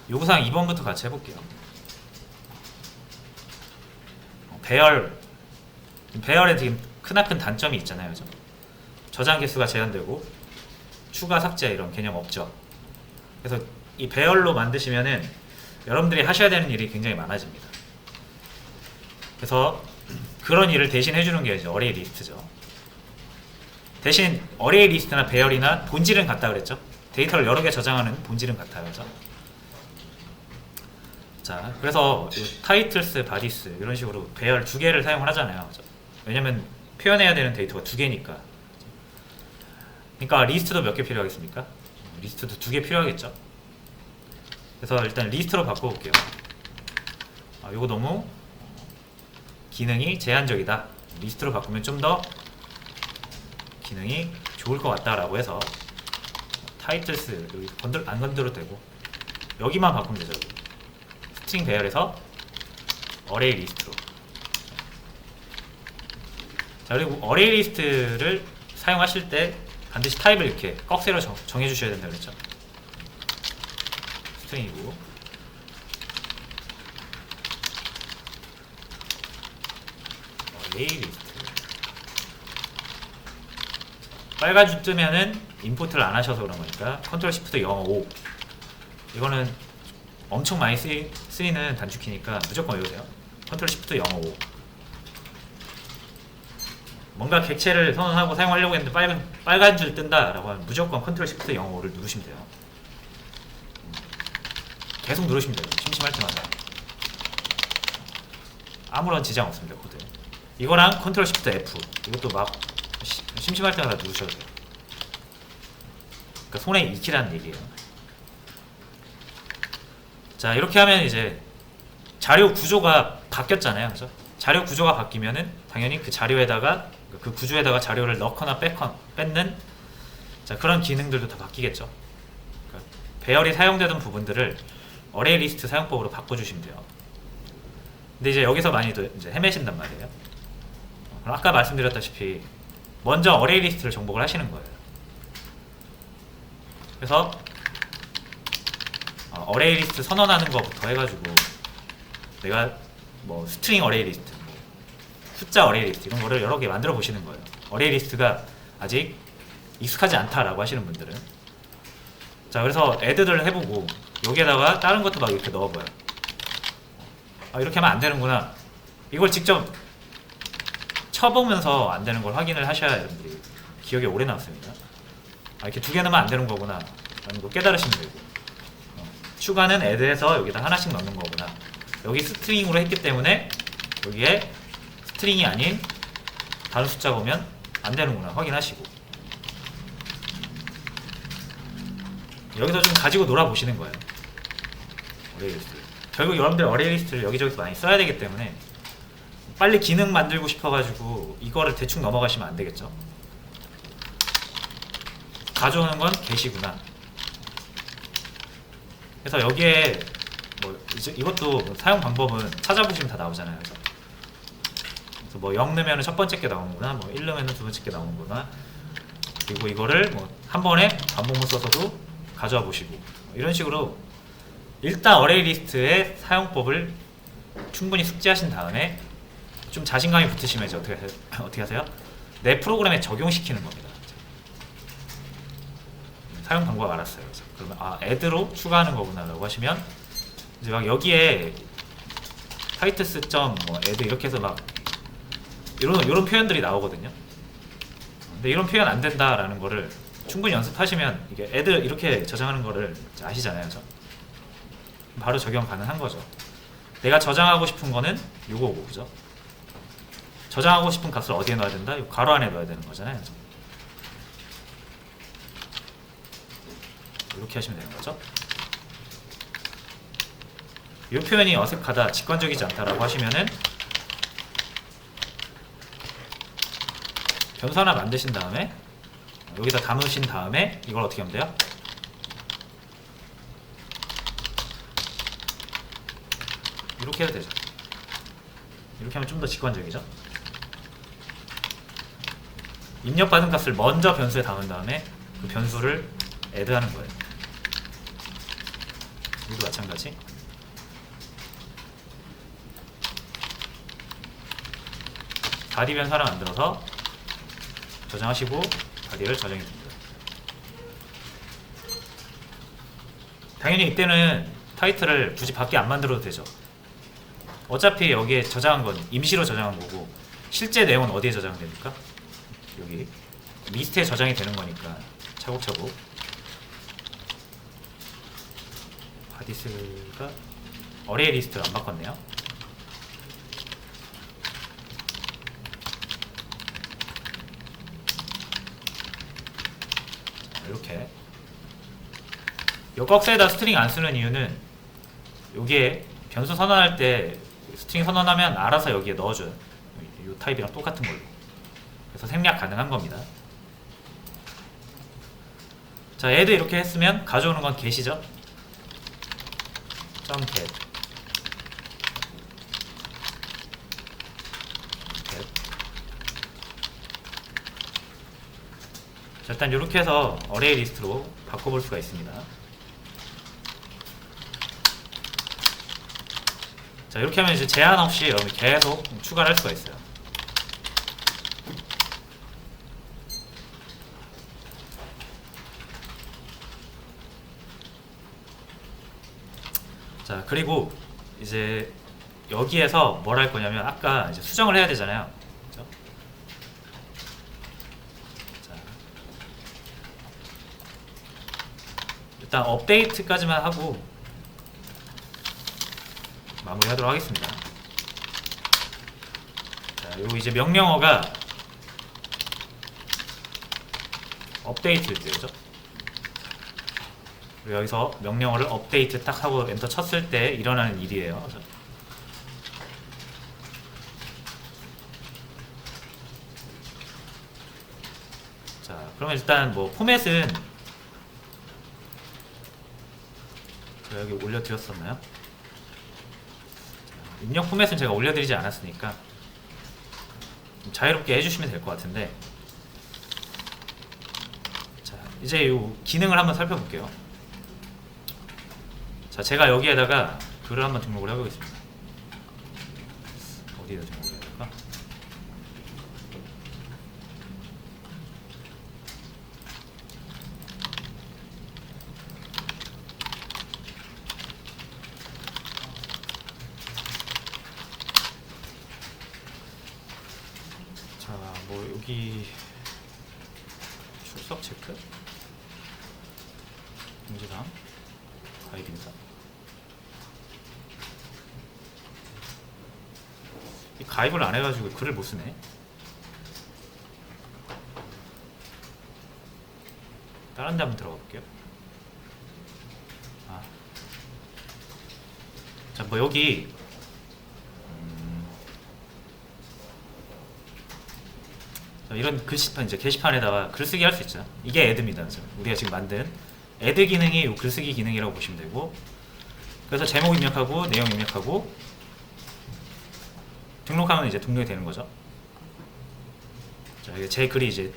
요구사항 2번부터 같이 해볼게요. 배열에 지금 크나큰 단점이 있잖아요. 그죠? 저장 개수가 제한되고 추가 삭제 이런 개념 없죠. 그래서 이 배열로 만드시면은 여러분들이 하셔야 되는 일이 굉장히 많아집니다. 그래서 그런 일을 대신 해주는 게 이제 어레이 리스트죠. 대신 어레이 리스트나 배열이나 본질은 같다 그랬죠. 데이터를 여러 개 저장하는 본질은 같아요. 그죠? 자, 그래서 타이틀스, 바디스 이런 식으로 배열 두 개를 사용을 하잖아요. 그죠? 왜냐면 표현해야 되는 데이터가 두 개니까. 그러니까 리스트도 몇 개 필요하겠습니까? 리스트도 두 개 필요하겠죠. 그래서 일단 리스트로 바꿔볼게요. 이거 너무 기능이 제한적이다. 리스트로 바꾸면 좀 더 기능이 좋을 것 같다라고 해서 타이틀스 여기 안 건드려도 되고 여기만 바꾸면 되죠. 스트링 배열에서 어레이 리스트로. 자, 그리고 어레이 리스트를 사용하실 때 반드시 타입을 이렇게 꺽쇠로 정해 주셔야 된다 그랬죠. 스트링이고 어레이 리스트. 빨간 줄 뜨면은 임포트를 안 하셔서 그런 거니까 컨트롤 시프트 05. 이거는 엄청 많이 쓰이는 단축키니까 무조건 외우세요. 컨트롤 시프트 05. 뭔가 객체를 선언하고 사용하려고 했는데 빨간 줄 뜬다라고 하면 무조건 컨트롤 시프트 05를 누르시면 돼요. 계속 누르시면 돼요. 심심할 때마다. 아무런 지장 없습니다. 코드. 이거랑 컨트롤 시프트 F. 이것도 막 심심할 때마다 누르셔도 돼요. 그러니까 손에 익히라는 얘기예요. 자, 이렇게 하면 이제 자료 구조가 바뀌었잖아요. 그죠? 자료 구조가 바뀌면은 당연히 그 자료에다가 그 구조에다가 자료를 넣거나 뺏는 자, 그런 기능들도 다 바뀌겠죠. 그러니까 배열이 사용되던 부분들을 어레이 리스트 사용법으로 바꿔주시면 돼요. 근데 이제 여기서 많이 이제 헤매신단 말이에요. 그럼 아까 말씀드렸다시피 먼저 어레이 리스트를 정복을 하시는 거예요. 그래서 어레이 리스트 선언하는 것부터 해가지고 내가 뭐 스트링 어레이 리스트, 뭐 숫자 어레이 리스트 이런 거를 여러 개 만들어 보시는 거예요. 어레이 리스트가 아직 익숙하지 않다라고 하시는 분들은. 자, 그래서 애드를 해보고 여기에다가 다른 것도 막 이렇게 넣어봐요. 이렇게 하면 안 되는구나. 이걸 직접 쳐보면서 안 되는 걸 확인을 하셔야 여러분들이 기억에 오래 남습니다. 이렇게 두 개 넣으면 안 되는 거구나 라는 거 깨달으시면 되고, 추가는 애드해서 여기다 하나씩 넣는 거구나. 여기 스트링으로 했기 때문에 여기에 스트링이 아닌 다른 숫자 보면 안 되는구나 확인하시고, 여기서 좀 가지고 놀아보시는 거예요. 어레이 리스트. 결국 여러분들 어레이 리스트를 여기저기서 많이 써야 되기 때문에 빨리 기능 만들고 싶어가지고 이거를 대충 넘어가시면 안 되겠죠. 가져오는 건 get이구나. 그래서 여기에 뭐 이것도 사용 방법은 찾아보시면 다 나오잖아요. 그래서 뭐 0 넣으면 첫 번째 게 나오는구나, 뭐 1 넣으면 두 번째 게 나오는구나. 그리고 이거를 뭐 한 번에 반복문 써서도 가져와 보시고, 이런 식으로 일단 어레이 리스트의 사용법을 충분히 숙지하신 다음에 좀 자신감이 붙으시면 이제 어떻게 하세요? 내 프로그램에 적용시키는 겁니다. 사용 방법 알았어요. 그러면 애드로 추가하는 거구나 라고 하시면 이제 막 여기에 타이트스 뭐 애드 이렇게 해서 막 이런 표현들이 나오거든요. 근데 이런 표현 안 된다라는 거를 충분히 연습하시면 이게 애드 이렇게 저장하는 거를 아시잖아요. 바로 적용 가능한 거죠. 내가 저장하고 싶은 거는 요거고, 그죠? 저장하고 싶은 값을 어디에 넣어야 된다? 요 괄호 안에 넣어야 되는 거잖아요. 이렇게 하시면 되는 거죠. 이 표현이 어색하다, 직관적이지 않다라고 하시면은 변수 하나 만드신 다음에 여기다 담으신 다음에 이걸 어떻게 하면 돼요? 이렇게 해도 되죠. 이렇게 하면 좀 더 직관적이죠. 입력받은 값을 먼저 변수에 담은 다음에 그 변수를 애드하는 거예요. 여기도 마찬가지. 바디 변사를 만들어서 저장하시고 바디를 저장해 줍니다. 당연히 이때는 타이틀을 굳이 밖에 안 만들어도 되죠. 어차피 여기에 저장한 건 임시로 저장한 거고 실제 내용은 어디에 저장됩니까? 여기 리스트에 저장이 되는 거니까 차곡차곡. 바디스가 어레이 리스트를 안 바꿨네요. 이렇게 요 꺽쇠에다 스트링 안 쓰는 이유는 여기에 변수 선언할 때 스트링 선언하면 알아서 여기에 넣어줘요. 이 타입이랑 똑같은 걸로. 그래서 생략 가능한 겁니다. 자, add 이렇게 했으면 가져오는 건 get이죠. .get 자, 일단 이렇게 해서 어레이 리스트로 바꿔볼 수가 있습니다. 자, 이렇게 하면 이제 제한 없이 여러분 계속 추가를 할 수가 있어요. 자, 그리고 이제 여기에서 뭘 할 거냐면 아까 이제 수정을 해야 되잖아요. 그렇죠? 자, 일단 업데이트까지만 하고 마무리하도록 하겠습니다. 자, 요 이제 명령어가 업데이트일 때죠. 그리고 여기서 명령어를 업데이트 딱 하고 엔터 쳤을 때 일어나는 일이에요. 자, 그러면 일단 뭐 포맷은 제가 여기 올려드렸었나요? 입력 포맷은 제가 올려드리지 않았으니까 좀 자유롭게 해주시면 될 것 같은데, 자, 이제 이 기능을 한번 살펴볼게요. 자, 제가 여기에다가 글을 한번 등록을 해보겠습니다. 어디에다 등록해야 될까? 자, 뭐 여기 출석 체크, 공지사항, 가입인사. 이 가입을 안 해가지고 글을 못 쓰네. 다른 데 한번 들어가 볼게요. 아. 자, 뭐 여기 자, 이런 글씨판, 이제 게시판에다가 글쓰기 할 수 있죠. 이게 add입니다. 그래서 우리가 지금 만든 add 기능이 이 글쓰기 기능이라고 보시면 되고, 그래서 제목 입력하고 내용 입력하고 등록하면 이제 등록이 되는 거죠. 자, 이게 제 글이 이제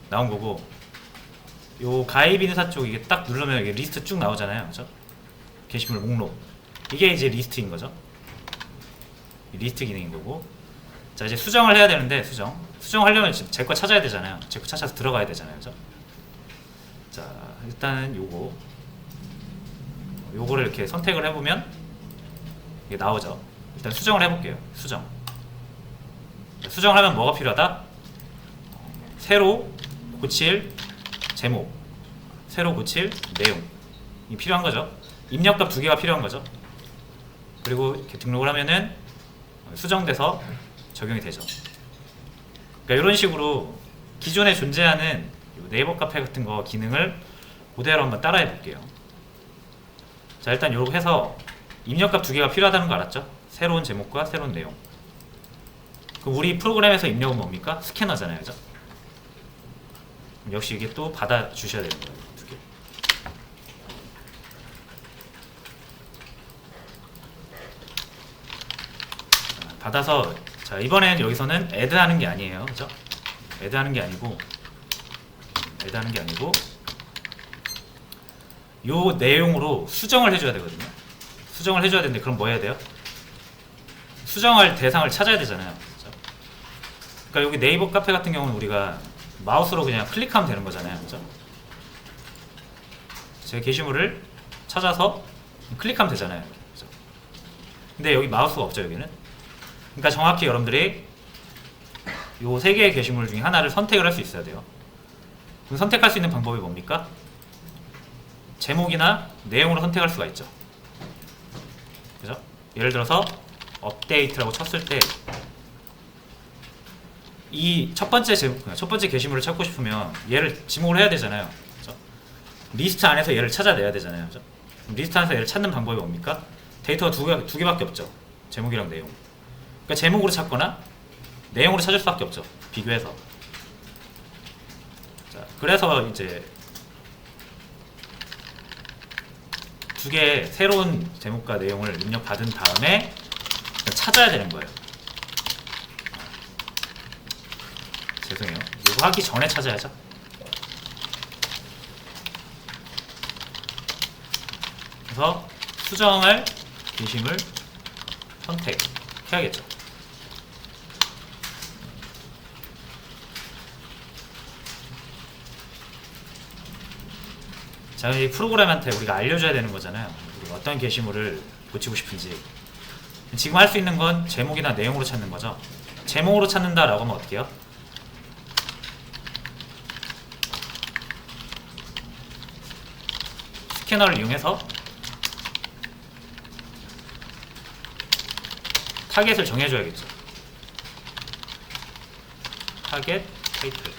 나온 거고, 요 가입 인사 쪽 이게 딱 누르면 이게 리스트 쭉 나오잖아요. 그죠? 게시물 목록. 이게 이제 리스트인 거죠. 리스트 기능인 거고. 자, 이제 수정을 해야 되는데, 수정하려면 제 거 찾아야 되잖아요. 제 거 찾아서 들어가야 되잖아요. 그죠? 자, 일단은 요거를 이렇게 선택을 해보면 이게 나오죠. 일단 수정을 해볼게요. 수정을 하면 뭐가 필요하다? 새로 고칠 제목, 새로 고칠 내용이 필요한 거죠. 입력값 2개가 필요한 거죠. 그리고 이렇게 등록을 하면은 수정돼서 적용이 되죠. 그러니까 이런 식으로 기존에 존재하는 네이버 카페 같은 거 기능을 그대로 한번 따라해 볼게요. 자, 일단 요렇게 해서 입력값 2개가 필요하다는 거 알았죠? 새로운 제목과 새로운 내용. 그럼 우리 프로그램에서 입력은 뭡니까? 스캐너잖아요. 그죠? 역시 이게 또 받아 주셔야 되는 거예요. 2개. 자, 받아서, 자, 이번엔 여기서는 add 하는 게 아니에요. 그죠? add 하는 게 아니고 요 내용으로 수정을 해줘야 되거든요. 수정을 해줘야 되는데 그럼 뭐 해야 돼요? 수정할 대상을 찾아야 되잖아요. 그렇죠? 그러니까 여기 네이버 카페 같은 경우는 우리가 마우스로 그냥 클릭하면 되는 거잖아요. 그렇죠? 제 게시물을 찾아서 클릭하면 되잖아요. 그렇죠? 근데 여기 마우스가 없죠, 여기는. 그러니까 정확히 여러분들이 요 세 개의 게시물 중에 하나를 선택을 할 수 있어야 돼요. 그럼 선택할 수 있는 방법이 뭡니까? 제목이나 내용으로 선택할 수가 있죠. 그죠? 예를 들어서 업데이트라고 쳤을 때 이 첫 번째 게시물을 찾고 싶으면 얘를 지목을 해야 되잖아요. 그죠? 리스트 안에서 얘를 찾아내야 되잖아요. 그죠? 그럼 리스트 안에서 얘를 찾는 방법이 뭡니까? 데이터가 두 개밖에 없죠. 제목이랑 내용. 그러니까 제목으로 찾거나 내용으로 찾을 수밖에 없죠. 비교해서. 자, 그래서 이제 두 개의 새로운 제목과 내용을 입력받은 다음에 찾아야 되는 거예요. 죄송해요. 이거 하기 전에 찾아야죠. 그래서 수정할 게시물 선택해야겠죠. 자, 이 프로그램한테 우리가 알려줘야 되는 거잖아요. 우리가 어떤 게시물을 고치고 싶은지. 지금 할 수 있는 건 제목이나 내용으로 찾는 거죠. 제목으로 찾는다라고 하면 어떻게 해요? 스캐너를 이용해서 타겟을 정해줘야겠죠. 타겟 타이틀.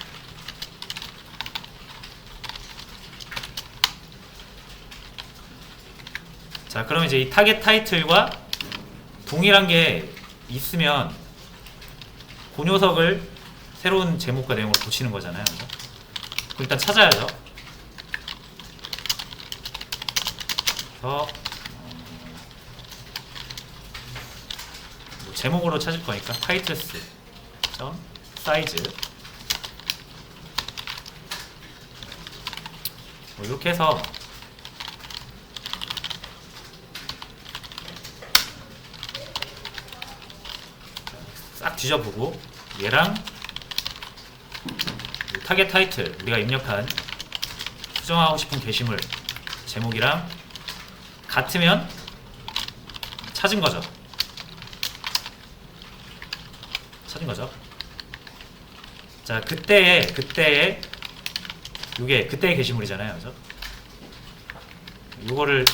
자, 그럼 이제 이 타겟 타이틀과 동일한 게 있으면 그 녀석을 새로운 제목과 내용으로 붙이는 거잖아요. 그럼 일단 찾아야죠. 그래서 뭐 제목으로 찾을 거니까 타이틀스 점 사이즈 뭐 이렇게 해서 싹 뒤져보고 얘랑 타겟 타이틀 우리가 입력한 수정하고 싶은 게시물 제목이랑 같으면 찾은 거죠. 자, 그때의 요게 그때의 게시물이잖아요. 그죠? 요거를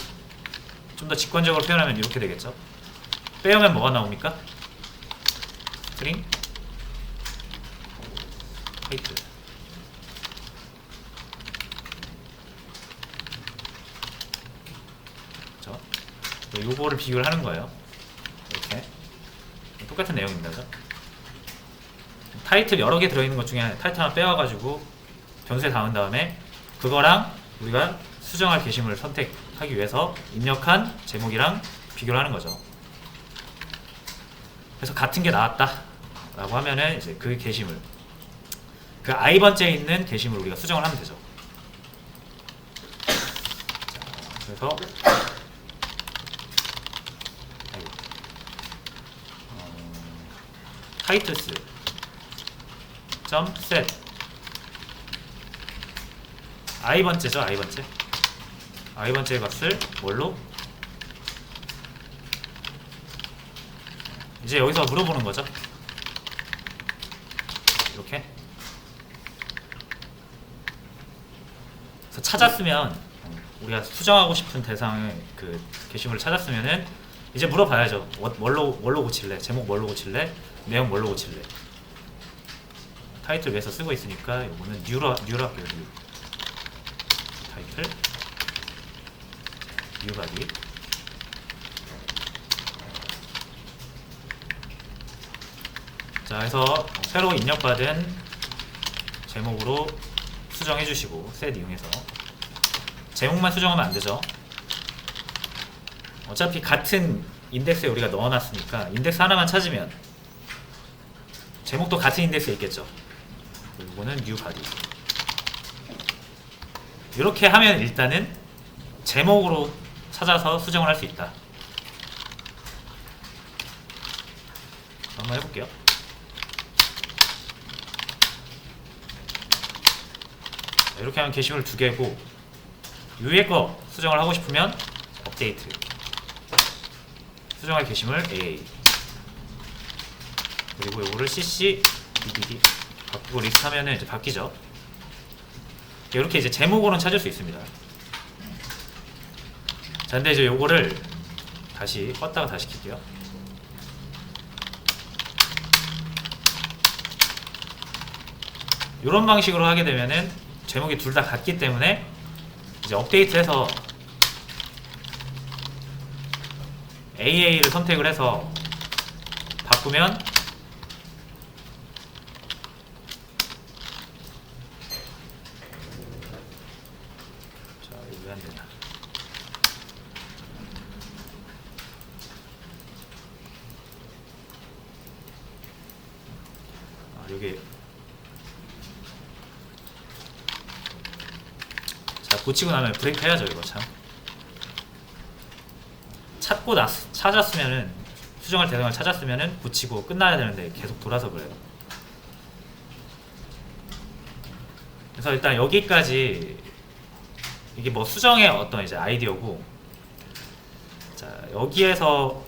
좀 더 직관적으로 표현하면 이렇게 되겠죠. 빼오면 뭐가 나옵니까? 스트링 타이틀. 그렇죠? 요거를 비교를 하는 거예요. 이렇게 똑같은 내용입니다. 그죠? 타이틀 여러 개 들어있는 것 중에 타이틀 하나 빼와가지고 변수에 담은 다음에 그거랑 우리가 수정할 게시물을 선택하기 위해서 입력한 제목이랑 비교를 하는 거죠. 그래서 같은 게 나왔다 라고 하면은 이제 그 게시물, 그 i번째에 있는 게시물 우리가 수정을 하면 되죠. 자, 그래서 타이틀스 점 set i번째죠. i번째의 값을 뭘로? 이제 여기서 물어보는 거죠. 이렇게. 그래서 찾았으면 우리가 수정하고 싶은 대상의 그 게시물을 찾았으면은 이제 물어봐야죠. 뭘로 고칠래? 제목 뭘로 고칠래? 내용 뭘로 고칠래? 타이틀 위에서 쓰고 있으니까 이거는 뉴로 할게요. 뉴. 타이틀 뉴 바디. 자, 해서 새로 입력받은 제목으로 수정해 주시고 셋 이용해서 제목만 수정하면 안 되죠. 어차피 같은 인덱스에 우리가 넣어놨으니까 인덱스 하나만 찾으면 제목도 같은 인덱스에 있겠죠. 이거는 new body. 이렇게 하면 일단은 제목으로 찾아서 수정을 할 수 있다. 한번 해볼게요. 이렇게 하면 게시물 2개고 위에 거 수정을 하고 싶으면 업데이트 수정할 게시물 AA 그리고 이거를 CC BDD 바꾸고 리스트하면은 이제 바뀌죠. 이렇게 이제 제목으로는 찾을 수 있습니다. 자, 근데 이제 요거를 다시 껐다가 다시 킬게요. 이런 방식으로 하게 되면은 제목이 둘 다 같기 때문에 이제 업데이트해서 AA를 선택을 해서 바꾸면 자, 이거 왜 안 되냐? 아, 여기 자, 고치고 나면 브레이크 해야죠. 이거 참 찾았으면은 수정할 대상을 찾았으면은 고치고 끝나야 되는데 계속 돌아서 그래요. 그래서 일단 여기까지 이게 뭐 수정의 어떤 이제 아이디어고, 자 여기에서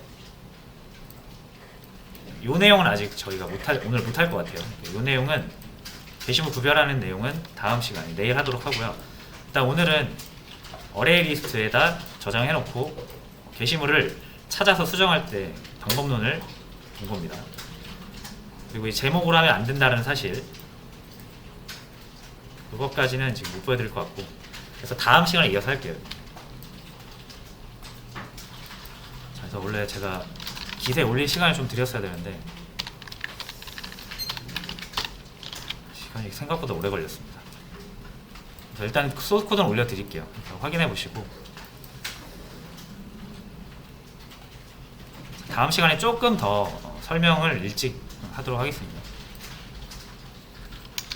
요 내용은 아직 저희가 오늘 못할 것 같아요. 요 내용은 게시물 구별하는 내용은 다음 시간에 내일 하도록 하고요. 일단 오늘은 어레이 리스트에다 저장해 놓고 게시물을 찾아서 수정할 때 방법론을 본 겁니다. 그리고 이 제목으로 하면 안 된다는 사실, 그것까지는 지금 못 보여드릴 것 같고, 그래서 다음 시간에 이어서 할게요. 자, 그래서 원래 제가 기세 올릴 시간을 좀 드렸어야 되는데 시간이 생각보다 오래 걸렸습니다. 그래서 일단 소스 코드는 올려드릴게요. 확인해 보시고 다음 시간에 조금 더 설명을 일찍 하도록 하겠습니다.